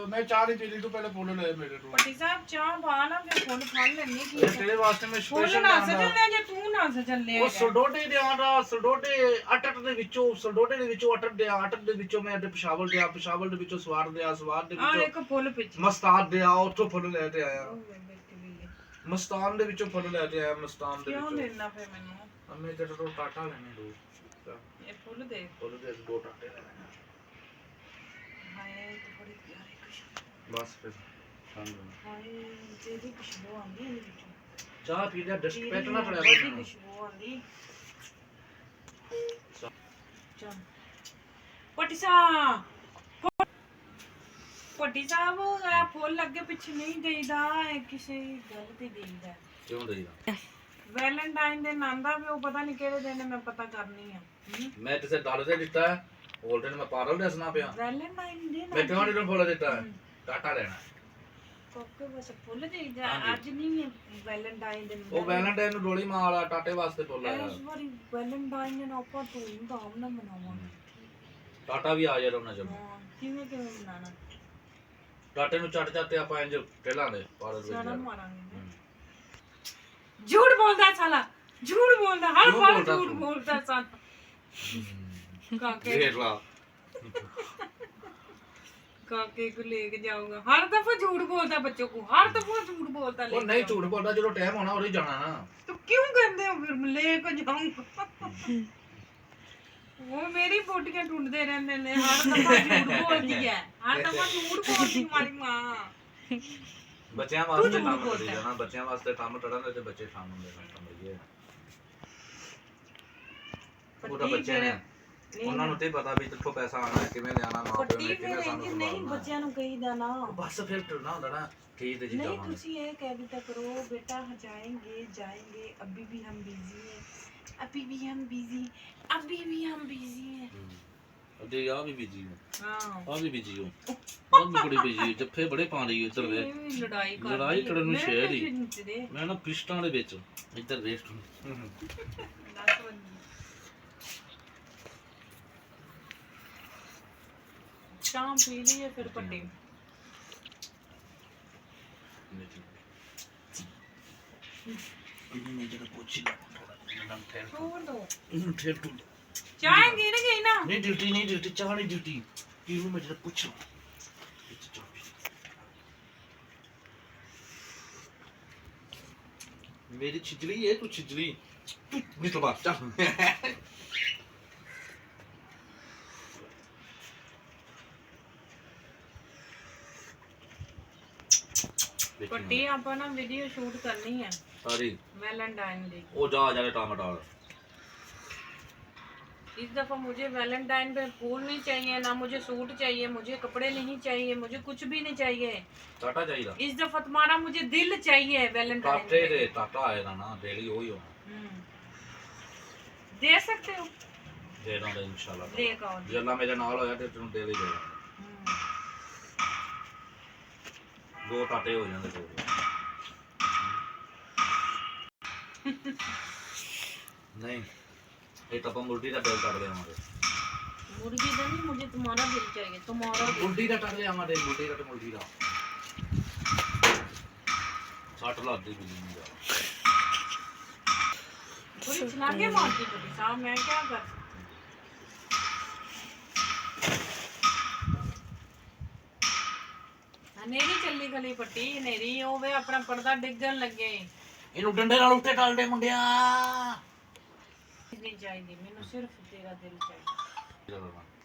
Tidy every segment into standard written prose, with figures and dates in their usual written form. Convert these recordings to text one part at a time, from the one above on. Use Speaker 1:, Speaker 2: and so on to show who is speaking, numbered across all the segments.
Speaker 1: मैं चाह नहीं पी ली तो पहले फुल ले मेरे को
Speaker 2: पट्टी साहब चाह पा ना फिर फुल फल लेनी की
Speaker 1: तेरे वास्ते मैं
Speaker 2: फुल
Speaker 1: स्पेशल
Speaker 2: ना सजने जे तू ना सजले
Speaker 1: ਉਹ ਸਲਡੋਡੇ ਦੇ ਆਟਾ ਸਲਡੋਡੇ ਅਟਟ ਦੇ ਵਿੱਚੋਂ ਸਲਡੋਡੇ ਦੇ ਵਿੱਚੋਂ ਅਟਟ ਦੇ ਵਿੱਚੋਂ ਮੈਂ ਪਿਸ਼ਾਵਲ ਦੇ ਵਿੱਚੋਂ ਸਵਾਰ ਦੇ
Speaker 2: ਆ ਇੱਕ ਫੁੱਲ ਪਿੱਛੇ
Speaker 1: ਮਸਤਾਨ ਦੇ ਆ ਉੱਥੋਂ ਫੁੱਲ ਲੈ ਕੇ ਆਇਆ ਮਸਤਾਨ ਦੇ ਵਿੱਚੋਂ ਫੁੱਲ ਲੈ ਕੇ ਆਇਆ ਮਸਤਾਨ ਦੇ
Speaker 2: ਕਿਉਂ
Speaker 1: ਵਿੱਚੋਂ
Speaker 2: ਲੈਣਾ ਫੇ ਮੈਨੂੰ
Speaker 1: ਅੰਮੇ ਤੇ ਤੋਂ ਟਾਟਾ ਲੈਣੇ ਦੋ
Speaker 2: ਇਹ ਫੁੱਲ ਦੇ
Speaker 1: ਫੁੱਲ ਦੇ ਦੋ ਟਾਟੇ ਲੈਣੇ
Speaker 2: ਹਾਏ ਤੇ ਬੜੀ ਪਿਆਰੀ ਖੁਸ਼ਬੂ
Speaker 1: ਬਸ ਫਿਰ ਸਮਝ
Speaker 2: ਹਾਏ ਜਿਹਦੀ ਖੁਸ਼ਬੂ ਆਉਂਦੀ ਇਹਦੇ ਵਿੱਚੋਂ
Speaker 1: ਚਾਹ ਪੀ ਲਿਆ ਡਸਟ ਪੈਟ ਨਾ ਚੜਿਆ
Speaker 2: ਬੜੀ ਖੁਸ਼ਬੂ ਆਉਂਦੀ ਚੱਲ ਪੱਟੀ ਸਾਹਿਬ ਪੱਟੀ ਸਾਹਿਬ ਇਹ ਫੁੱਲ ਅੱਗੇ ਪਿੱਛੇ ਨਹੀਂ ਦੇਈਦਾ ਇਹ ਕਿਸੇ ਗੱਲ ਤੇ ਦੇਈਦਾ
Speaker 1: ਕਿਉਂ ਦੇਈਦਾ
Speaker 2: ਵੈਲੈਂਟਾਈਨ ਦੇ ਨੰਦਾ ਵੀ ਉਹ ਪਤਾ ਨਹੀਂ ਕਿਹੜੇ ਦਿਨ ਮੈਂ ਪਤਾ ਕਰਨੀ ਆ
Speaker 1: ਮੈਂ ਕਿਸੇ ਡਾਲਰ ਤੇ ਦਿੱਤਾ ਹੈ ਆਲਰੇਡੀ ਮੈਂ ਪਾਰਲ ਦੱਸਣਾ ਪਿਆ
Speaker 2: ਵੈਲੈਂਟਾਈਨ ਦੇ
Speaker 1: ਮੈਂ ਕਿਉਂ ਨਹੀਂ ਫੁੱਲ ਦਿੱਤਾ ਹੈ ਟਾਟਾ ਲੈਣਾ
Speaker 2: ਕੋਕੇ ਬਸ ਫੁੱਲ ਦੇਈਦਾ ਅੱਜ ਨਹੀਂ ਵੈਲੈਂਟਾਈਨ ਦੇ
Speaker 1: ਉਹ ਵੈਲੈਂਟਾਈਨ ਨੂੰ ਡੋਲੀ ਮਾਰ ਆ ਟਾਟੇ ਵਾਸਤੇ ਫੁੱਲ ਆਇਆ
Speaker 2: ਇਸ ਵਾਰੀ ਵੈਲੈਂਟਾਈਨ ਨੂੰ ਆਪਾਂ ਧੂਮ-ਧਾਮ ਨਾਲ ਮਨਾਵਾਂਗੇ
Speaker 1: ਟਾਟਾ ਵੀ ਆ ਜਾਣਾ ਉਹਨਾਂ ਚੋਂ
Speaker 2: ਕਿਵੇਂ ਮਨਾਣਾ
Speaker 1: ਟਾਟੇ ਨੂੰ ਚੱਟ ਚੱਟ ਆਪਾਂ ਇੰਜ ਟੇਲਾਂ ਦੇ ਪਾਰਲ ਵਿੱਚ
Speaker 2: ਸਾਰਾ ਮਾਰਾਂਗੇ ਝੂਠ ਬੋਲਦਾ ਸਾਲਾ ਝੂਠ ਬੋਲਦਾ ਹਰ ਵਾਰ ਝੂਠ ਬੋਲਦਾ ਸਾਲਾ ਕਾਕੇ
Speaker 1: ਦੇਖ ਲਾ
Speaker 2: ਕਾਕੇ को लेके जाऊंगा हर दफा झूठ बोलता बच्चों को हर दफा झूठ बोलता
Speaker 1: ਉਹ ਨਹੀਂ ਝੂਠ ਬੋਲਦਾ ਜਦੋਂ ਟਾਈਮ ਹੋਣਾ ਉਦੋਂ ਜਾਣਾ ਨਾ
Speaker 2: तो क्यों कहते हो फिर लेके जाऊंगा वो मेरी बोटियां ढूंढते रहते ने हर दफा झूठ बोलती है हर दफा झूठ बोलती हमारी मां
Speaker 1: ਬੱਚਿਆਂ ਵਾਸਤੇ ਕੰਮ ਕਰੀ ਜਾਣਾ ਬੱਚਿਆਂ ਵਾਸਤੇ ਕੰਮ ਟੜਨ ਤੇ ਬੱਚੇ ਕੰਮ ਹੁੰਦੇ ਨੇ ਸਮਝੀਏ ਉਹਦਾ ਬੱਚੇ ਨੇ ਉਹਨਾਂ ਨੂੰ ਤੇ ਪਤਾ ਵੀ ਕਿੱਥੋਂ ਪੈਸਾ ਆਣਾ ਕਿਵੇਂ ਲਿਆਣਾ ਮਾਂ ਪਿਓ ਨੇ ਕਿਵੇਂ ਸਾਨੂੰ
Speaker 2: ਨਹੀਂ ਬੱਚਿਆਂ ਨੂੰ ਕਹੀਦਾ ਨਾ
Speaker 1: ਬਸ ਫਿਰ ਟਰਨਾ ਹੁੰਦਾ ਨਾ ਠੀਕ ਤੇ ਜੀ
Speaker 2: नहीं
Speaker 1: ਜਾਵਾਂਗੇ
Speaker 2: तुसी ये कह दिया करो बेटा जाएंगे अभी भी हम बिजी हैं अभी भी हम बिजी हैं
Speaker 1: ਅੱਗੇ ਆ ਵੀ ਬੀਜੀ
Speaker 2: हां
Speaker 1: ਆ ਵੀ ਬੀਜੀ ਹੋ ਬਹੁਤ ਬੜੀ ਬੀਜੀ ਜੱਫੇ ਬੜੇ ਪਾ ਰਹੀ ਇੱਧਰ ਵੇ ਲੜਾਈ ਕਰਨ ਨੂੰ ਸ਼ਹਿਰ ਹੀ ਮੈਂ ਨਾ ਪਿਸਟਾਂ ਦੇ ਵਿੱਚ ਇੱਧਰ ਵੇਸਟ शाम पी ली है फिर पट्टी छोड़ दो चाहेंगे ना कहीं ना नहीं ड्यूटी चाह नहीं ड्यूटी क्यों मैं जरा पूछूं मेरी छिजली है तू छिजली निकल बाहर चल
Speaker 2: पट्टी ਆਪਾਂ ਨਾ ਵੀਡੀਓ ਸ਼ੂਟ ਕਰਨੀ ਹੈ
Speaker 1: सारी
Speaker 2: वैलेंटाइन डे
Speaker 1: वो जा जाके टमाटर
Speaker 2: इस दफा मुझे वैलेंटाइन पे फूल नहीं चाहिए ना मुझे सूट चाहिए मुझे कपड़े नहीं चाहिए मुझे कुछ भी नहीं चाहिए
Speaker 1: टाटा चाहिए
Speaker 2: इस दफा तुम्हारा मुझे दिल चाहिए वैलेंटाइन
Speaker 1: टाटे दे टाटा आएगा ना डेली वही होना
Speaker 2: दे सकते हो
Speaker 1: दे ना इंशाल्लाह
Speaker 2: देगा
Speaker 1: जे अल्लाह मेरे नाल होया ते तेनू डेली देगा दो टाटे हो जांदे तो नहीं ये तो अपन मुर्गी का दिल काट ले हमारे
Speaker 2: मुर्गी का नहीं मुझे तुम्हारा दिल चाहिए तुम्हारा
Speaker 1: मुर्गी का काट ले हमारे मुर्गी का तो मुर्गी का 60 लाख दी बिल्ली जा
Speaker 2: पूरी चला के मारती पड़ी साहब मैं क्या कर हनेरी चली गली पट्टी हनेरी होवे अपना पर्दा डिगन लगे
Speaker 1: ਇਹਨੂੰ ਡੰਡੇ ਨਾਲ ਉੱਤੇ ਟਾਲ ਦੇ ਮੁੰਡਿਆ
Speaker 2: नहीं चाहिए मैंने सिर्फ तेरा दिल चाहिए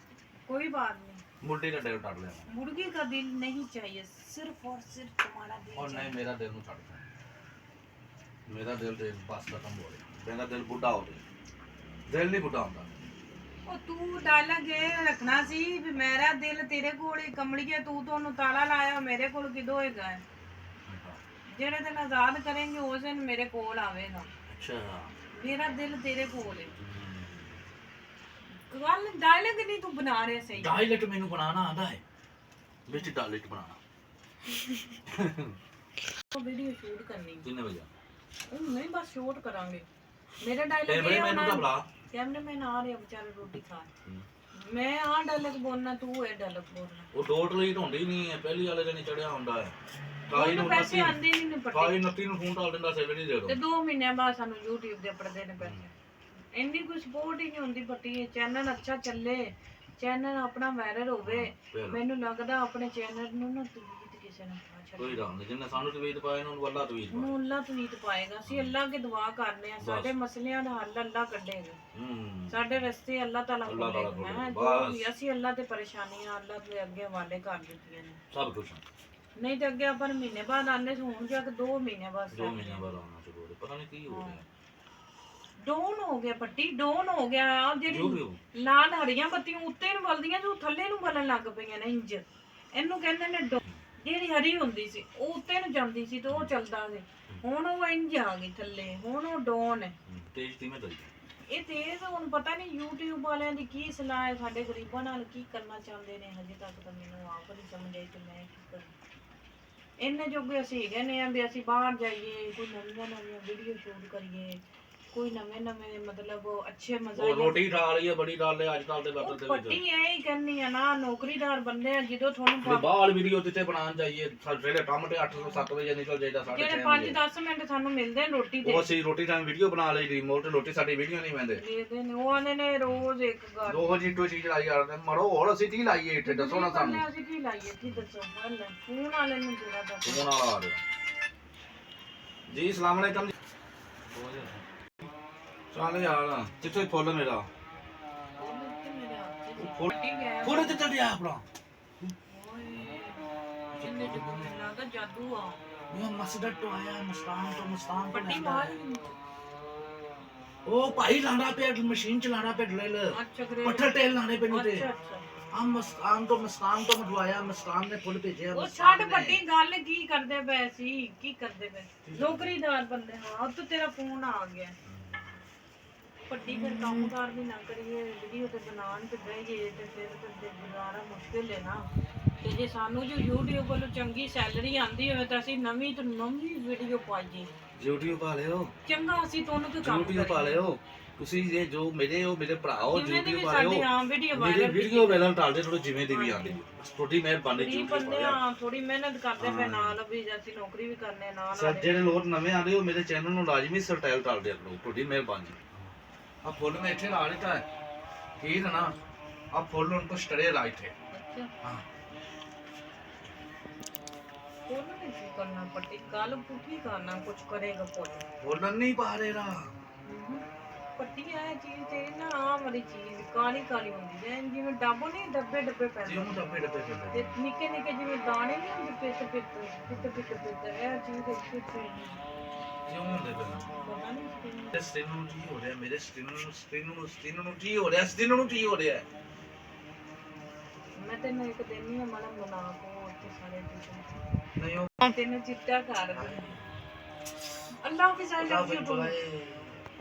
Speaker 2: कोई बात नहीं
Speaker 1: ਮੁੰਡੇ ਦਾ ਦਿਲ ਟਾਲ ਲਿਆ
Speaker 2: मुर्गी का दिल नहीं चाहिए सिर्फ और सिर्फ तुम्हारा दिल
Speaker 1: और नहीं मेरा दिल ਨੂੰ ਛੱਡ ਦੇ ਮੇਰਾ ਦਿਲ ਤੇ ਬਸ ਖਤਮ ਹੋ ਗਿਆ ਮੇਰਾ ਦਿਲ ਬੁੱਢਾ ਹੋ ਗਿਆ ਦਿਲ ਨਹੀਂ ਬੁੱਢਾ ਹੁੰਦਾ
Speaker 2: ਉਹ ਤੂੰ ਡਾਇਲੌਗ ਇਹ ਰੱਖਣਾ ਸੀ ਵੀ ਮੇਰਾ ਦਿਲ ਤੇਰੇ ਕੋਲ ਹੀ ਕਮਲੀਏ ਤੂੰ ਤੁਹਾਨੂੰ ਤਾਲਾ ਲਾਇਆ ਮੇਰੇ ਕੋਲ ਕਿਦੋਂ ਹੋਏਗਾ ਜਿਹੜੇ ਦਿਨ ਆਜ਼ਾਦ ਕਰਾਂਗੇ ਉਸ ਦਿਨ ਮੇਰੇ ਕੋਲ ਆਵੇਗਾ
Speaker 1: ਅੱਛਾ
Speaker 2: ਮੇਰਾ ਦਿਲ ਤੇਰੇ ਕੋਲ ਹੈ ਗੱਲ ਡਾਇਲੌਗ ਨਹੀਂ ਤੂੰ ਬਣਾ ਰਿਹਾ ਸਹੀ
Speaker 1: ਡਾਇਲੌਗ ਮੈਨੂੰ ਬਣਾਉਣਾ ਆਂਦਾ ਹੈ ਵਿੱਚ ਡਾਇਲੌਗ ਬਣਾਉਣਾ
Speaker 2: ਉਹ ਵੀਡੀਓ ਸ਼ੂਟ ਕਰਨੀ
Speaker 1: ਕਿੰਨੇ ਵਜੇ
Speaker 2: ਉਹ ਨਹੀਂ ਬਸ ਸ਼ੂਟ ਕਰਾਂਗੇ ਮੇਰੇ ਡਾਇਲੌਗ
Speaker 1: ਕੈਮਰੇ ਮੈਨੂੰ ਤਾਂ ਬੁਲਾ
Speaker 2: कैमरामैन आ रहे बेचारे रोटी खा ਮੈਂ ਆ ਡਾਇਲੌਗ ਬੋਲਣਾ, ਤੂੰ ਇਹ ਡਾਇਲੌਗ ਬੋਲਣਾ।
Speaker 1: ਉਹ ਡੋਟ ਲੀਟ ਹੁੰਦੀ ਨਹੀਂ ਹੈ, ਪਹਿਲੀ ਵਾਲੇ ਦਿਨ ਹੀ ਚੜਿਆ ਹੁੰਦਾ ਹੈ। ਕਾਈ ਨੂੰ
Speaker 2: ਪੈਸੇ ਆਂਦੇ ਨਹੀਂ ਨੇ ਪੱਟੀ।
Speaker 1: ਕਾਈ 29 ਨੂੰ ਫੋਨ ਡਾਲ ਦਿੰਦਾ ਸੀ ਵੀ ਨਹੀਂ ਦੇ ਦੋ,
Speaker 2: ਤੇ 2 ਮਹੀਨਿਆਂ ਬਾਅਦ ਸਾਨੂੰ YouTube ਦੇ ਪੜਦੇ ਨੇ ਪੈਸੇ। ਇੰਨੀ ਕੋਈ ਸਪੋਰਟ ਹੀ ਨਹੀਂ ਹੁੰਦੀ ਪੱਟੀ। ਚੈਨਲ ਅੱਛਾ ਚੱਲੇ, ਚੈਨਲ ਆਪਣਾ ਵਾਇਰਲ ਹੋਵੇ। ਮੈਨੂੰ ਲੱਗਦਾ ਆਪਣੇ ਚੈਨਲ ਨੂੰ ਨਾ ਤਵੀਤ ਕਿਸੇ ਨੇ
Speaker 1: ਕੋਈ ਗੱਲ ਨਹੀਂ, ਜਿੰਨੇ ਸਾਨੂੰ ਤਵੀਤ ਪਾਏ ਨੇ ਉਹਨੂੰ ਅੱਲਾ ਤਵੀਤ ਪਾਏ।
Speaker 2: ਉਹਨੂੰ ਅੱਲਾ ਤਵੀਤ ਪਾਏਗਾ। ਅਸੀਂ ਅੱਲਾ ਅੱਗੇ ਦੁਆ ਕਰਨੇ ਆ, ਸਾਡੇ ਮਸਲਿਆਂ ਦਾ ਹੱਲ ਅੱਲਾ ਕੱਢੇਗਾ। ਸਾਡੇ ਰਸਤੇ ਅੱਲਾ ਤਾਲਾ ਖੋਲੇਗਾ। ਜੋ ਵੀ ਅਸੀਂ ਅੱਲਾ ਤੇ ਪਰੇਸ਼ਾਨੀਆਂ ਅੱਲਾ ਦੇ ਅੱਗੇ ਹਵਾਲੇ ਕਰ ਦਿੱਤੀਆਂ ਨੇ
Speaker 1: ਸਭ ਕੁਝ।
Speaker 2: ਨਹੀਂ ਤੇ ਅੱਗੇ ਆਪਾਂ ਮਹੀਨੇ ਬਾਅਦ ਆਨੇ ਸੀ, ਹੁਣ ਜਾ ਕੇ 2 ਮਹੀਨੇ ਬਾਅਦ
Speaker 1: 2 ਮਹੀਨੇ ਬਾਅਦ ਆਉਣਾ ਸ਼ੁਰੂ ਹੋ ਗਿਆ। ਪਤਾ ਨਹੀਂ ਕੀ ਹੋ ਗਿਆ,
Speaker 2: ਡਾਊਨ ਹੋ ਗਿਆ ਪੱਟੀ, ਡਾਊਨ ਹੋ ਗਿਆ। ਆ ਜਿਹੜੀ ਲਾਲ ਹਰੀਆਂ ਬੱਤੀਆਂ ਉੱਤੇ ਨੂੰ ਬਲਦੀਆਂ ਜੋ ਥੱਲੇ ਨੂੰ ਬਲਣ ਲੱਗ ਪਈਆਂ ਨੇ ਇੰਜ। ਇਹਨੂੰ ਕਹਿੰਦੇ ਨੇ ਡਾਊਨ। ਜਿਹੜੀ ਹਰੀ ਹੁੰਦੀ ਸੀ ਉਹ ਉੱਤੇ ਨੂੰ ਜਾਂਦੀ ਸੀ ਤੇ ਉਹ ਚੱਲਦਾ ਸੀ, ਹੁਣ ਉਹ ਇੰਜ ਆ ਗਈ ਥੱਲੇ, ਹੁਣ ਉਹ ਡਾਊਨ ਹੈ।
Speaker 1: ਤੇਜ਼ ਧੀਮੇ ਚੱਲਦੀ
Speaker 2: ਇਹ ਤੇਜ਼। ਹੁਣ ਪਤਾ ਨਹੀਂ YouTube ਵਾਲਿਆਂ ਦੀ ਕੀ ਸਲਾਹ ਹੈ, ਸਾਡੇ ਗਰੀਬਾਂ ਨਾਲ ਕੀ ਕਰਨਾ ਚਾਹੁੰਦੇ ਨੇ। ਹਜੇ ਤੱਕ ਤਾਂ ਮੈਨੂੰ ਆਪ ਨਹੀਂ ਸਮਝ ਆਈ ਕਿ ਮੈਂ ਕੀ ਕਰਾਂ। ਇੰਨੇ ਜੋਗੇ ਅਸੀਂ ਹੈਗੇ ਨੇ ਆ ਵੀ ਅਸੀਂ ਬਾਹਰ ਜਾਈਏ, ਕੋਈ ਨਵੀਆਂ ਵੀਡੀਓ ਸ਼ੂਟ ਕਰੀਏ, ਕੋਈ ਨਵੇਂ ਮਤਲਬ ਅੱਛੇ ਮਜ਼ਾ।
Speaker 1: ਉਹ ਰੋਟੀ ਖਾ ਲਈ ਹੈ ਬੜੀ ਗੱਲ ਹੈ ਅੱਜ ਕੱਲ ਦੇ ਵਕਤ ਦੇ ਵਿੱਚ।
Speaker 2: ਪੱਟੀ ਐ ਹੀ ਕਰਨੀ ਆ ਨਾ, ਨੌਕਰੀਦਾਰ ਬੰਦੇ ਆ। ਜਦੋਂ ਤੁਹਾਨੂੰ
Speaker 1: ਬਾਹਰ ਵੀਡੀਓ ਦਿੱਤੇ ਬਣਾਉਣ ਜਾਈਏ, ਸਾਡੇ ਕੰਮ ਤੇ 8 ਤੋਂ 7 ਵਜੇ ਨਿਕਲ ਜਾਈਦਾ, ਸਾਡੇ
Speaker 2: ਜਿਹੜੇ 5-10 ਮਿੰਟ ਸਾਨੂੰ ਮਿਲਦੇ ਨੇ ਰੋਟੀ ਦੇ,
Speaker 1: ਉਹ ਅਸੀਂ ਰੋਟੀ ਟਾਈਮ ਵੀਡੀਓ ਬਣਾ ਲਈ ਰਿਮੋਟ ਰੋਟੀ ਸਾਡੀ ਵੀਡੀਓ ਨਹੀਂ ਪੈਂਦੇ
Speaker 2: ਦੇਖਦੇ ਨੇ। ਉਹ ਆਨੇ ਨੇ ਰੋਜ਼ ਇੱਕ ਗੱਲ
Speaker 1: ਰੋਜ਼ ਇੱਕੋ ਚੀਜ਼ ਲਾਈ ਜਾਂਦੇ। ਮਰੋ ਹੋਰ ਅਸੀਂ ਕੀ ਲਾਈਏ ਇੱਥੇ ਦੱਸੋ ਨਾ ਸਾਨੂੰ।
Speaker 2: ਅਸੀਂ ਕੀ ਲਾਈਏ ਕੀ ਦੱਸੋ। ਫੋਨ ਵਾਲੇ ਨੂੰ ਜਰਾ ਦੱਸੋ।
Speaker 1: ਫੋਨ ਵਾਲਾ ਆ ਰਿਹਾ ਜੀ। ਅਸਲਾਮ ਅਲੈਕਮ ਜੀ। ਚੱਲ ਯਾਰ ਕਿੱਥੇ ਫੁੱਲ ਮੇਰਾ ਫੁੱਲ ਤੇ ਚੱਲ ਗਿਆ ਆਪਣਾ।
Speaker 2: ਇਹਨੇ ਤੇ ਮੈਨੂੰ ਲੱਗਦਾ ਜਾਦੂ ਆ।
Speaker 1: ਇਹ ਮਸਜਿਦ ਤੋਂ ਆਇਆ, ਮਸਤਾਨ
Speaker 2: ਪੱਟੀ ਮਾਰ।
Speaker 1: ਉਹ ਭਾਈ ਲਾਣਾ ਪਿਆ, ਮਸ਼ੀਨ ਚਲਾਣਾ ਪਿਆ ਡਰਿਲ।
Speaker 2: ਅੱਛਾ ਗਰੇ
Speaker 1: ਪੱਥਰ ਤੇਲ ਲਾਣੇ ਪੈਣੇ ਤੇ
Speaker 2: ਅੱਛਾ।
Speaker 1: ਮਸਤਾਨ ਤੋਂ ਮਠਵਾਇਆ, ਮਸਤਾਨ ਨੇ ਫੁੱਲ ਭੇਜਿਆ।
Speaker 2: ਉਹ ਛੱਡ ਪੱਟੀ ਗੱਲ ਕੀ ਕਰਦੇ ਪਏ ਸੀ, ਕੀ ਕਰਦੇ ਪਏ ਨੌਕਰੀਦਾਰ ਬੰਦੇ। ਹਾਂ ਤੂੰ ਤੇਰਾ ਫੋਨ ਆ ਗਿਆ ਪੱਟੀ। ਫਿਰ ਕੰਮ ਕਾਰ ਵੀ ਨਾ ਕਰੀਏ, ਵੀਡੀਓ ਤੇ ਬਣਾਉਣ ਤੇ ਬਹਿ ਜਾਈਏ ਤੇ ਫਿਰ ਗੁਜ਼ਾਰਾ ਮੁਸ਼ਕਿਲ ਹੈ ਨਾ। ਤੇ ਜੇ ਸਾਨੂੰ ਜੋ YouTube ਵੱਲੋਂ ਚੰਗੀ ਸੈਲਰੀ ਆਂਦੀ ਹੋਵੇ ਤਾਂ ਅਸੀਂ ਨਵੀਂ ਤੋਂ ਨਵੀਂ ਵੀਡੀਓ ਪਾਈਏ।
Speaker 1: YouTube ਪਾ ਲਿਓ,
Speaker 2: ਚੰਗਾ ਅਸੀਂ ਤੁਹਾਨੂੰ ਕੋਈ ਕੰਮ
Speaker 1: YouTube ਪਾ ਲਿਓ ਤੁਸੀਂ। ਇਹ ਜੋ ਮੇਰੇ ਭਰਾ ਹੋ YouTube ਪਾ ਲਿਓ।
Speaker 2: ਹਾਂ ਵੀਡੀਓ
Speaker 1: ਮੇਰੀ ਵੀਡੀਓ ਵਾਇਰਲ ਟਾਲਦੇ ਥੋੜੇ ਜਿਵੇਂ ਦੀ ਵੀ ਆਉਂਦੀ। ਥੋੜੀ ਮਿਹਰਬਾਨੀ
Speaker 2: YouTube ਬੰਦੇ ਆ, ਥੋੜੀ ਮਿਹਨਤ ਕਰਦੇ ਪਏ ਨਾਲ ਵੀ, ਅਸੀਂ ਨੌਕਰੀ ਵੀ ਕਰਨੇ ਨਾਲ।
Speaker 1: ਸਰ ਜਿਹੜੇ ਲੋਕ ਨਵੇਂ ਆਉਂਦੇ ਹੋ ਮੇਰੇ ਚੈਨਲ ਨੂੰ ਲਾਜ਼ਮੀ ਸਬਸਕ੍ਰਾਈਬ ਕਰ ਦਿਆ ਕਰੋ, ਤੁਹਾਡੀ ਮਿਹਰਬਾਨੀ। ਆ ਫੁੱਲ ਮੈਂ ਇੱਥੇ ਲਾ ਲਿੱਤਾ ਹੈ, ਠੀਕ ਹੈ ਨਾ। ਆ ਫੁੱਲ ਹੁਣ ਤੋਂ ਸਟੜੇ ਲਾ ਇੱਥੇ। ਹਾਂ
Speaker 2: ਉਹਨਾਂ ਨੇ ਕੀ ਕਰਨਾ ਪੱਟੀ, ਗੱਲ ਪੁੱਠੀ ਕਰਨਾ, ਕੁਝ ਕਰੇਗਾ
Speaker 1: ਫੁੱਲ ਨਹੀਂ ਪਾ ਰਹੇ ਰਾ
Speaker 2: ਪੱਟੀ। ਆ ਚੀਜ਼ ਤੇ ਨਾ ਆ ਵਾਲੀ ਚੀਜ਼ ਕਾਲੀ ਕਾਲੀ ਹੁੰਦੀ ਹੈ, ਜਿਵੇਂ ਡੱਬੋ ਨਹੀਂ ਡੱਬੇ ਪੈਂਦੇ
Speaker 1: ਜਿਉਂ ਡੱਬੇ
Speaker 2: ਤੇ ਨਿੱਕੇ ਨਿੱਕੇ ਜਿਵੇਂ ਦਾਣੇ ਨਹੀਂ ਹੁੰਦੇ ਪਿੱਤ ਇਹ ਚੀਜ਼ ਇੱਥੇ ਨਹੀਂ
Speaker 1: ਜਿਉਂ ਹੁੰਦੇ ਪਹਿਲਾਂ।
Speaker 2: ਪਤਾ ਨਹੀਂ
Speaker 1: ਤੇ ਸਕਿਨ ਨੂੰ ਕੀ ਹੋ ਰਿਹਾ, ਮੇਰੇ ਸਕਿਨ ਨੂੰ ਕੀ ਹੋ ਰਿਹਾ, ਸਕਿਨ ਨੂੰ ਕੀ ਹੋ ਰਿਹਾ।
Speaker 2: ਮੈਂ ਤੈਨੂੰ ਇੱਕ ਦਿਨ ਹੀ ਮਾੜਾ ਬਣਾ ਕੋ ਉੱਥੇ ਸਾਰੇ ਚੀਜ਼ਾਂ
Speaker 1: ਨਹੀਂ ਉਹ
Speaker 2: ਤੈਨੂੰ ਚਿੱਟਾ ਕਰ ਦੇ। ਅੱਲਾਹ ਹਾਫਿਜ਼।